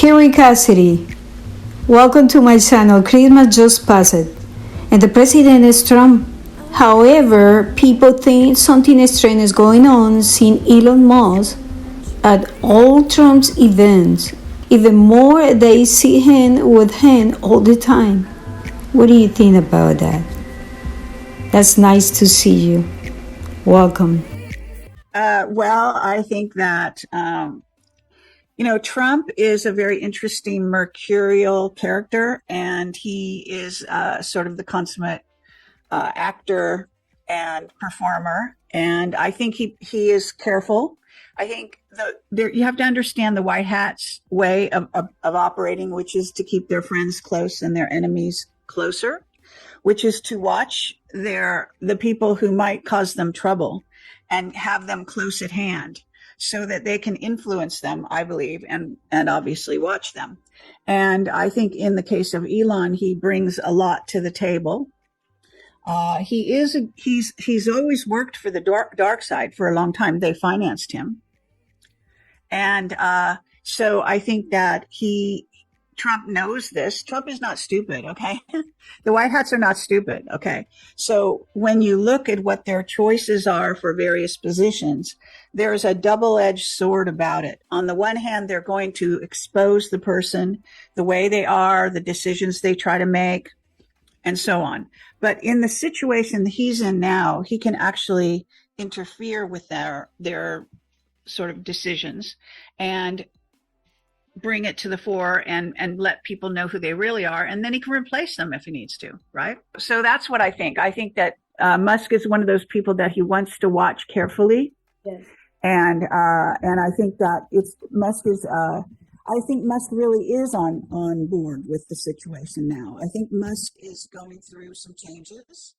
Kerry Cassidy. Welcome to my channel. Christmas just passed, and the president is Trump. However, people think something strange is going on seeing Elon Musk at all Trump's events. Even more, they see him with him all the time. What do you think about that? That's nice to see you. Welcome. Well, I think that, Trump is a very interesting mercurial character, and he is sort of the consummate actor and performer. And I think he is careful. I think you have to understand the White Hat's way of operating, which is to keep their friends close and their enemies closer, which is to watch the people who might cause them trouble and have them close at hand so that they can influence them, I believe, and obviously watch them. And I think in the case of Elon, he brings a lot to the table. He's always worked for the dark side for a long time. They financed him. And so I think that Trump knows this. Trump is not stupid, okay? The White Hats are not stupid, okay? So when you look at what their choices are for various positions, there's a double-edged sword about it. On the one hand, they're going to expose the person, the way they are, the decisions they try to make, and so on. But in the situation that he's in now, he can actually interfere with their sort of decisions and bring it to the fore and let people know who they really are. And then he can replace them if he needs to, right? So that's what I think. I think that Musk is one of those people that he wants to watch carefully. Yes. And I think that I think Musk really is on board with the situation now. I think Musk is going through some changes,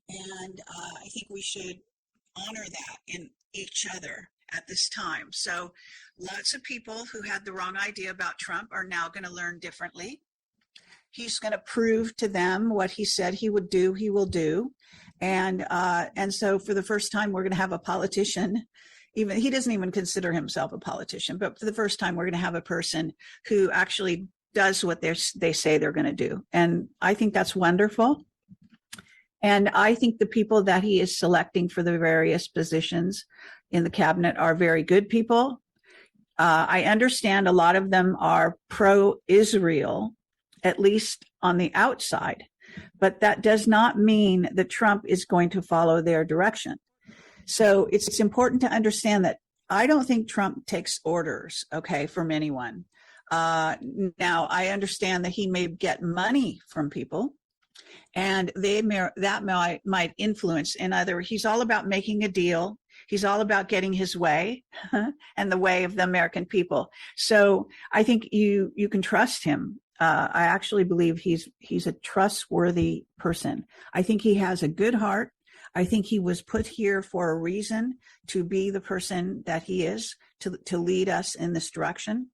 and I think we should honor that in each other at this time. So lots of people who had the wrong idea about Trump are now going to learn differently. He's going to prove to them what he said he would do, he will do. And so for the first time, we're going to have a politician. Even he doesn't even consider himself a politician, but for the first time, we're going to have a person who actually does what they say they're going to do. And I think that's wonderful. And I think the people that he is selecting for the various positions in the cabinet are very good people. I understand a lot of them are pro-Israel, at least on the outside, but that does not mean that Trump is going to follow their direction. So it's important to understand that I don't think Trump takes orders, okay, from anyone. Now, I understand that he may get money from people, and that might influence. In other words, he's all about making a deal. He's all about getting his way and the way of the American people. So I think you can trust him. I actually believe he's a trustworthy person. I think he has a good heart. I think he was put here for a reason, to be the person that he is, to lead us in this direction.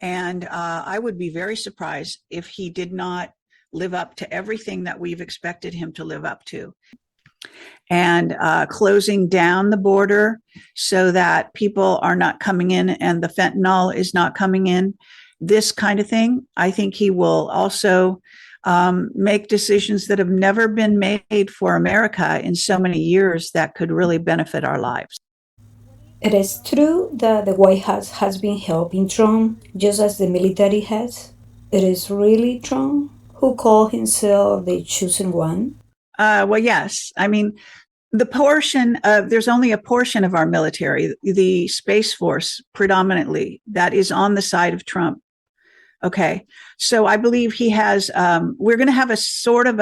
And I would be very surprised if he did not live up to everything that we've expected him to live up to. And closing down the border so that people are not coming in and the fentanyl is not coming in, this kind of thing. I think he will also make decisions that have never been made for America in so many years that could really benefit our lives. It is true that the White House has been helping Trump just as the military has. It is really Trump who called himself the chosen one. Well, yes. I mean, there's only a portion of our military, the Space Force predominantly, that is on the side of Trump. Okay. So I believe he has, we're going to have a sort of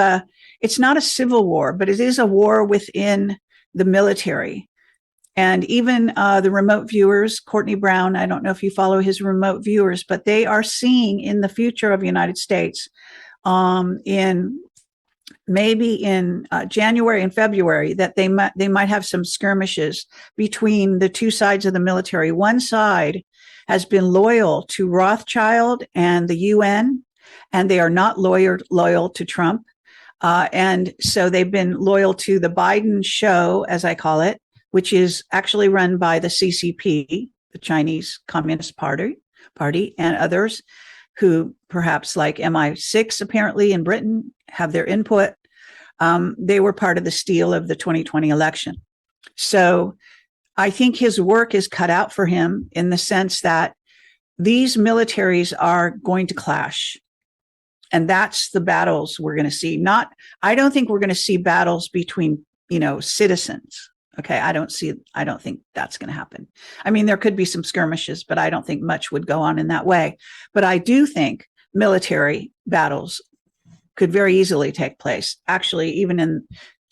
it's not a civil war, but it is a war within the military. And even the remote viewers, Courtney Brown, I don't know if you follow his remote viewers, but they are seeing in the future of the United States, maybe in January and February, that they might have some skirmishes between the two sides of the military. One side has been loyal to Rothschild and the UN, and they are not loyal to Trump. And so they've been loyal to the Biden show, as I call it, which is actually run by the CCP, the Chinese Communist Party. Party and others who perhaps like MI6 apparently in Britain have their input. They were part of the steal of the 2020 election. So I think his work is cut out for him in the sense that these militaries are going to clash. And that's the battles we're going to see. I don't think we're going to see battles between, citizens. Okay. I don't think that's going to happen. I mean, there could be some skirmishes, but I don't think much would go on in that way. But I do think military battles could very easily take place, actually, even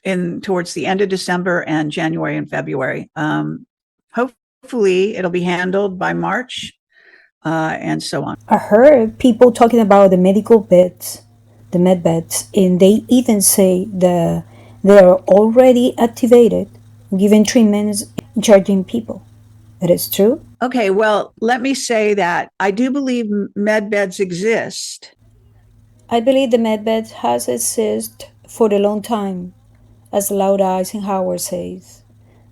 in towards the end of December and January and February. Hopefully it'll be handled by March, and so on. I heard people talking about the medical beds, the med beds, and they even say that they are already activated, giving treatments and charging people. That is true? Okay, well, let me say that I do believe med beds exist. I believe the med bed has existed for a long time, as Laura Eisenhower says,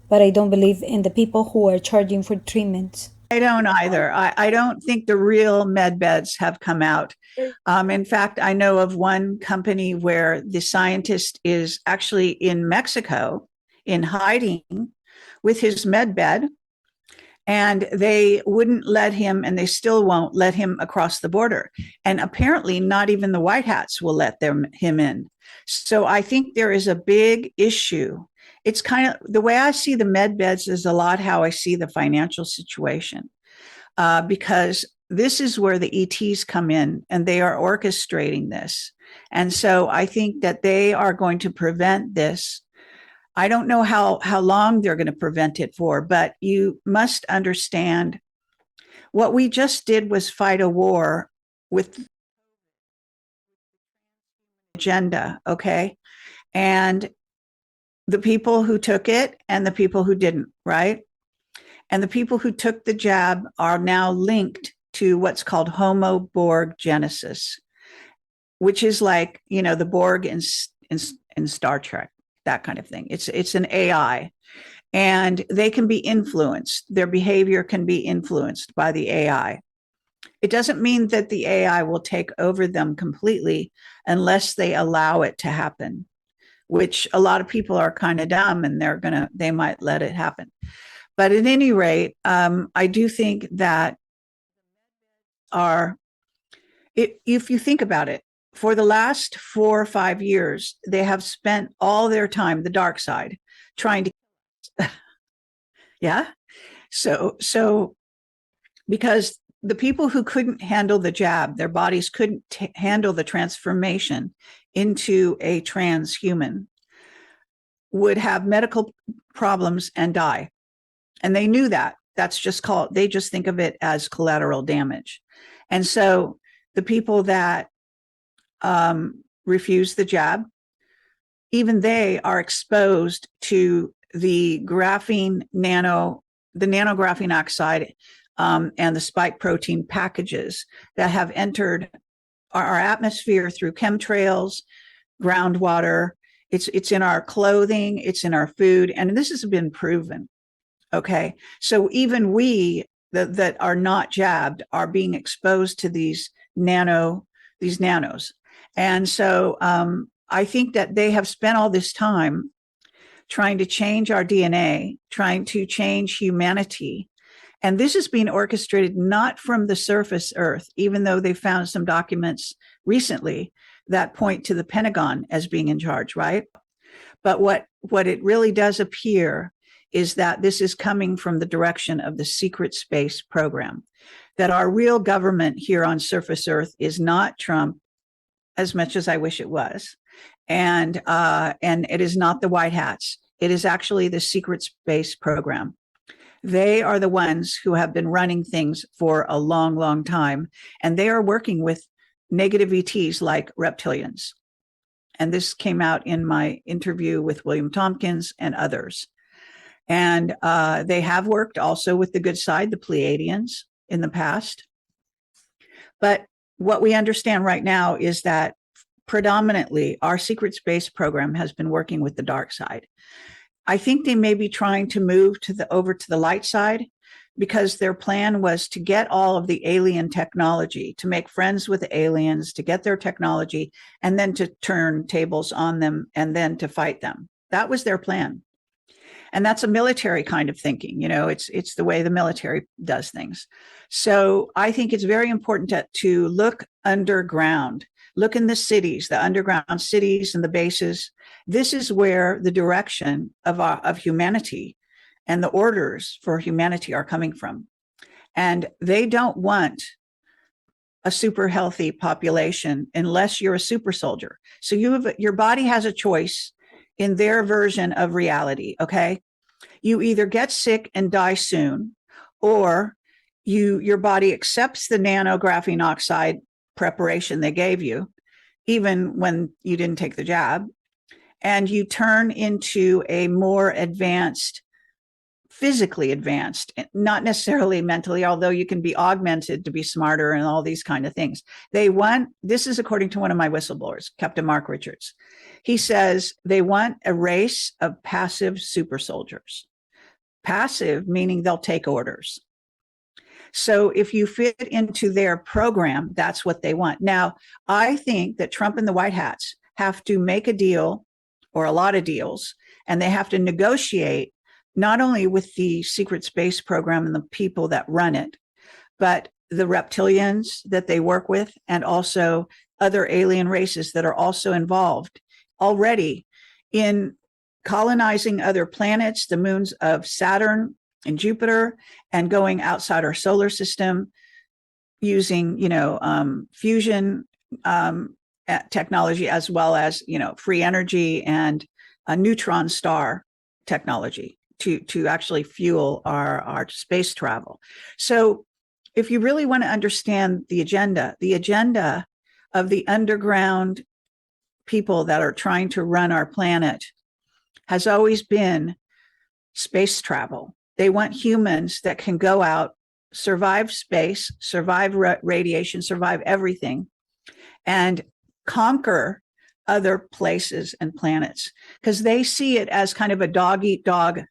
but I don't believe in the people who are charging for treatments. I don't either. I don't think the real med beds have come out. In fact, I know of one company where the scientist is actually in Mexico in hiding with his med bed, and they wouldn't let him, and they still won't let him across the border. And apparently not even the white hats will let him in. So I think there is a big issue. It's kind of the way I see the med beds is a lot how I see the financial situation, because this is where the ETs come in and they are orchestrating this. And so I think that they are going to prevent this. I don't know how long they're going to prevent it for, but you must understand what we just did was fight a war with agenda, okay? And the people who took it and the people who didn't, right? And the people who took the jab are now linked to what's called Homo Borg Genesis, which is like, the Borg in Star Trek, that kind of thing. It's an AI, and they can be influenced. Their behavior can be influenced by the AI. It doesn't mean that the AI will take over them completely unless they allow it to happen, which a lot of people are kind of dumb and they might let it happen. But at any rate, I do think that if you think about it, for the last 4 or 5 years, they have spent all their time, the dark side, trying to, yeah. So because the people who couldn't handle the jab, their bodies couldn't handle the transformation into a transhuman, would have medical problems and die. And they knew that. They just think of it as collateral damage. And so the people that refuse the jab, even they are exposed to the nanographene oxide and the spike protein packages that have entered our atmosphere through chemtrails, groundwater. It's in our clothing, it's in our food, and this has been proven. Okay, so even we that are not jabbed are being exposed to these nanos, and so I think that they have spent all this time trying to change our DNA, trying to change humanity. And this is being orchestrated not from the surface Earth, even though they found some documents recently that point to the Pentagon as being in charge, right? But what it really does appear is that this is coming from the direction of the secret space program, that our real government here on surface Earth is not Trump, as much as I wish it was. And it is not the white hats. It is actually the secret space program. They are the ones who have been running things for a long, long time. And they are working with negative ETs like reptilians. And this came out in my interview with William Tompkins and others. And they have worked also with the good side, the Pleiadians, in the past. But what we understand right now is that predominantly our secret space program has been working with the dark side. I think they may be trying to move over to the light side, because their plan was to get all of the alien technology, to make friends with the aliens, to get their technology, and then to turn tables on them and then to fight them. That was their plan. And that's a military kind of thinking. It's the way the military does things. So I think it's very important to look underground, look in the cities, the underground cities and the bases. This is where the direction of humanity and the orders for humanity are coming from. And they don't want a super healthy population unless you're a super soldier. So your body has a choice in their version of reality. Okay. You either get sick and die soon, or your body accepts the nanographene oxide preparation they gave you, even when you didn't take the jab, and you turn into a more advanced, physically advanced, not necessarily mentally, although you can be augmented to be smarter and all these kind of things. This is according to one of my whistleblowers, Captain Mark Richards. He says they want a race of passive super soldiers. Passive, meaning they'll take orders. So if you fit into their program, that's what they want. Now, I think that Trump and the White Hats have to make a deal, or a lot of deals, and they have to negotiate not only with the secret space program and the people that run it, but the reptilians that they work with, and also other alien races that are also involved already in colonizing other planets, the moons of Saturn and Jupiter, and going outside our solar system using, fusion technology, as well as, free energy and a neutron star technology to actually fuel our space travel. So if you really want to understand the agenda of the underground people that are trying to run our planet has always been space travel. They want humans that can go out, survive space, survive radiation, survive everything, and conquer other places and planets, because they see it as kind of a dog-eat-dog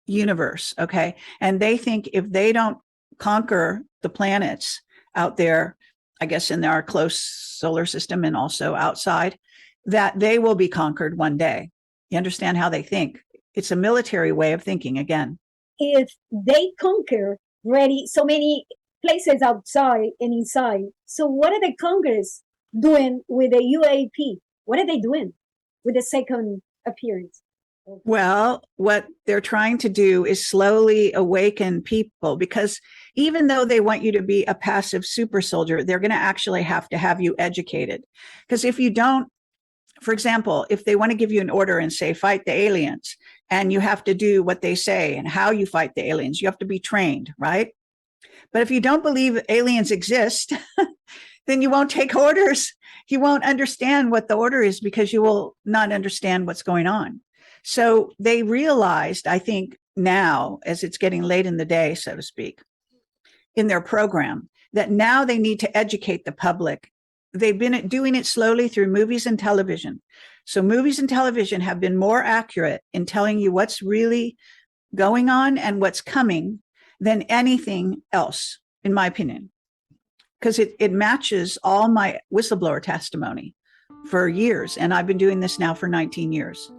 universe, okay? And they think if they don't conquer the planets out there, I guess in our close solar system and also outside, that they will be conquered one day. You understand how they think? It's a military way of thinking again. If they conquer already so many places outside and inside, so what are the Congress doing with the UAP? What are they doing with the second appearance? Well, what they're trying to do is slowly awaken people, because even though they want you to be a passive super soldier, they're going to actually have you educated. Because if you don't, for example, if they want to give you an order and say, fight the aliens, and you have to do what they say and how you fight the aliens, you have to be trained, right? But if you don't believe aliens exist, then you won't take orders. You won't understand what the order is, because you will not understand what's going on. So they realized, I think now, as it's getting late in the day, so to speak, in their program, that now they need to educate the public. They've been doing it slowly through movies and television. So movies and television have been more accurate in telling you what's really going on and what's coming than anything else, in my opinion, because it matches all my whistleblower testimony for years. And I've been doing this now for 19 years.